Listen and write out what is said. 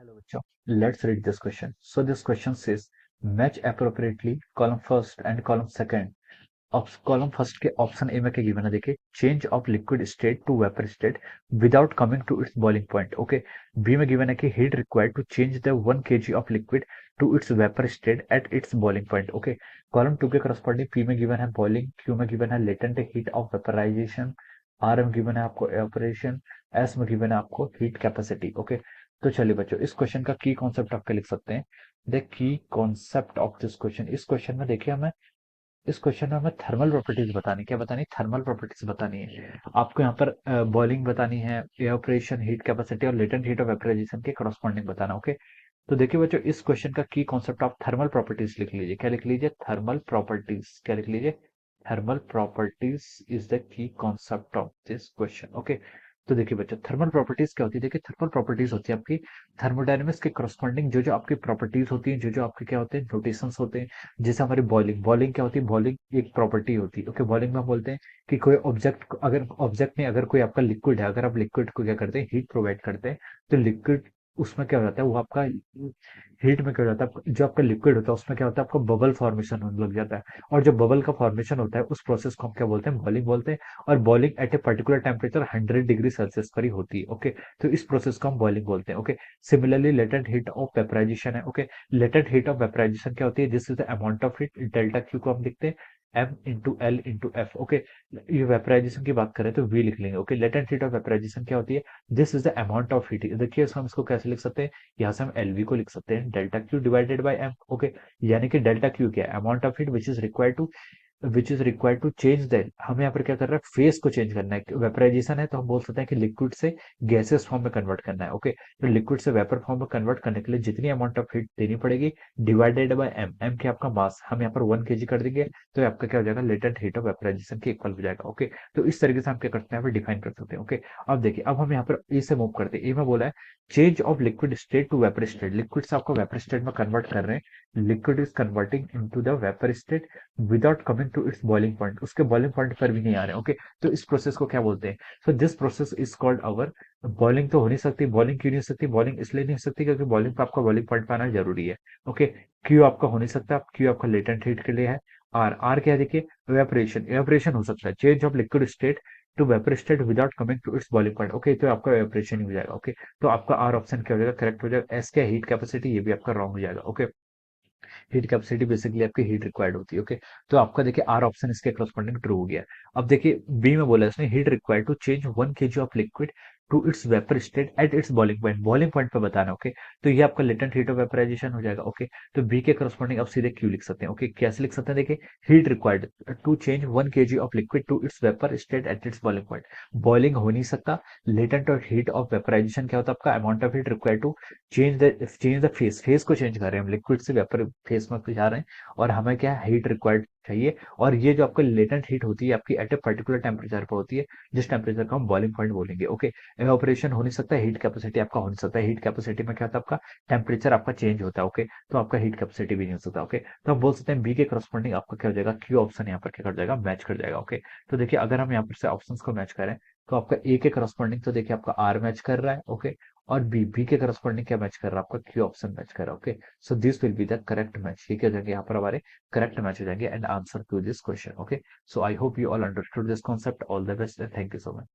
Hello, bachcho. Let's read this question. So this question says match appropriately column first and column second. Column first के option A में क्या given है देखिए change of liquid state to vapour state without coming to its boiling point okay. B में given है कि heat required to change the 1 kg of liquid to its vapour state at its boiling point okay. Column two के corresponding P में given है boiling, Q में given है latent heat of vaporisation, R में given है आपको evaporation, S में given है आपको हीट कैपेसिटी ओके। तो चलिए बच्चों इस क्वेश्चन का की कॉन्सेप्ट आपके लिख सकते हैं। The key concept of this question, इस क्वेश्चन में देखिए हमें इस क्वेश्चन में हमें थर्मल प्रॉपर्टीज बतानी, क्या बतानी, थर्मल प्रॉपर्टीज बतानी है आपको। यहाँ पर बॉइलिंग बतानी है, एवापोरेशन, हीट कैपेसिटी और लेटेंट हीट ऑफ वेपराइजेशन के करस्पॉन्डिंग बताना ओके। तो देखिए बच्चों इस क्वेश्चन का की कॉन्सेप्ट ऑफ थर्मल प्रॉपर्टीज लिख लीजिए। क्या लिख लीजिए? Thermal properties. क्या लिख लीजिए? Thermal properties is the key concept of this question okay. तो देखिए बच्चों थर्मल प्रॉपर्टीज क्या होती है, देखिए थर्मल प्रॉपर्टीज होती है आपकी थर्मोडायनेमिक्स के करस्पॉन्डिंग जो जो आपकी प्रॉपर्टीज होती हैं, जो जो आपके क्या होते हैं नोटेशंस होते हैं। जैसे हमारी बॉइलिंग, बॉइलिंग क्या होती है, बॉइलिंग एक प्रॉपर्टी होती है ओके। बॉइलिंग में हम बोलते हैं कि कोई ऑब्जेक्ट, अगर ऑब्जेक्ट में अगर कोई आपका लिक्विड है, अगर आप लिक्विड को क्या करते हैं हीट प्रोवाइड करते हैं, तो लिक्विड उसमें क्या हो जाता है, वो आपका हीट में क्या हो जाता है, जो आपका लिक्विड होता है उसमें क्या होता है आपका बबल फॉर्मेशन होने लग जाता है। और जो बबल का फॉर्मेशन होता है उस प्रोसेस को हम क्या बोलते हैं, बॉइलिंग बोलते हैं। और boiling at a particular temperature 100 degree Celsius पर ही होती है ओके। तो इस प्रोसेस को हम बॉइलिंग बोलते हैं okay. Similarly latent heat of vaporisation है okay. Latent heat of vaporisation क्या होती है, this is the amount of heat, delta Q को हम लिखते हैं M into L into F okay. ये वेपराइजेशन की बात करें तो वी लिख लेंगे okay. Latent heat of vaporisation क्या होती है, this is the amount of heat. देखिए हम इसको कैसे लिख सकते हैं, यहाँ से हम एलवी को लिख सकते हैं delta Q divided by M okay. यानी कि डेल्टा क्यू क्या है, amount of heat which is required to change the, हमें यहाँ पर क्या कर रहा है फेस को चेंज करना है। वेपराइजेशन है तो हम बोल सकते हैं कि लिक्विड से गैसेस फॉर्म में कन्वर्ट करना है ओके। तो लिक्विड से वेपर फॉर्म में कन्वर्ट करने के लिए जितनी अमाउंट ऑफ हीट देनी पड़ेगी डिवाइडेड बाय एम, एम क्या आपका मास, हम यहाँ पर 1 kg कर देंगे तो ये आपका क्या हो जाएगा लेटेंट हीट ऑफ वेपराइजेशन के इक्वल हो जाएगा ओके। तो इस तरीके से हम क्या करते हैं यहाँ पर डिफाइन कर सकते हैं ओके। अब देखिए अब हम यहाँ पर ए से मूव करते हैं। ए में बोला है change of liquid state to vapour state, liquid से आपको वेपर स्टेट में कन्वर्ट कर रहे हैं, liquid is converting into the vapour state without coming to its boiling point, उसके बॉइलिंग पॉइंट पर भी नहीं आ रहे ओके। तो इस प्रोसेस को क्या बोलते हैं, so this process is called our boiling. तो हो नहीं सकती, बॉइलिंग क्यों नहीं हो सकती, बॉइलिंग इसलिए नहीं हो सकती क्योंकि बॉइलिंग पर आपका बॉइलिंग पॉइंट पर आना जरूरी है ओके। क्यू आपका हो नहीं सकता, क्यू आपका लेटेंट हीट के लिए है। आर, आर क्या है देखिए एवापोरेशन, एवापोरेशन हो सकता है, change of liquid state to vapour state without coming to its boiling point okay. तो आपका एवापोरेशन ही हो जाएगा ओके। तो आपका आर ऑप्शन क्या हो जाएगा, करेक्ट हो जाएगा। एस क्या हीट कैपेसिटी, ये भी आपका रॉन्ग हो जाएगा ओके। हीट कैपेसिटी बेसिकली आपकी हीट रिक्वायर्ड होती है ओके। तो आपका देखिए आर ऑप्शन इसके करस्पॉन्डिंग ट्रू हो गया। अब देखिए बी में बोला इसने heat required to change 1 kg of liquid to its vapour state at its boiling point, boiling point पे बताना ओके। तो ये आपका लेटेंट हीट ऑफ वेपराइजेशन हो जाएगा ओके। तो बी के करस्पॉन्डिंग आप सीधे क्यू लिख सकते हैं ओके। कैसे लिख सकते हैं देखिए heat required to change 1 kg of liquid to its vapour state at its boiling point, boiling हो नहीं सकता। लेटेंट और हीट ऑफ वेपराइजेशन क्या होता है आपका amount of heat required to change the phase, phase को चेंज कर रहे हैं हम, लिक्विड से वेपर फेस में जा रहे हैं और हमें क्या हीट रिक्वायर्ड चाहिए। और ये जो आपका लेटेंट हीट होती है आपकी एट ए पर्टिकुलर टेम्परेचर पर होती है, जिस टेम्परेचर को हम बॉइलिंग पॉइंट बोलेंगे ओके। ऑपरेशन हो नहीं सकता, हीट कैपेसिटी आपका हो नहीं सकता, हीट कैपेसिटी में क्या होता है आपका टेम्परेचर आपका चेंज होता है ओके। तो आपका हीट कैपेसिटी भी नहीं हो सकता ओके। तो हम बोल सकते हैं बी के करस्पॉन्डिंग आपका क्या हो जाएगा, क्यू ऑप्शन यहाँ पर क्या कर जाएगा, मैच कर जाएगा ओके। तो देखिए अगर हम यहाँ पर से ऑप्शंस को मैच करें तो आपका ए के करस्पॉन्डिंग तो देखिए आपका आर मैच कर रहा है ओके। और बी, बी के करस्पॉन्डिंग क्या मैच कर रहा है आपका, क्यू ऑप्शन मैच कर रहा है okay. So this will be the correct match, ये क्या हो जाएंगे यहाँ पर हमारे करेक्ट मैच हो जाएंगे and answer to this question okay. So I hope you all understood this concept, all the best and thank you so much.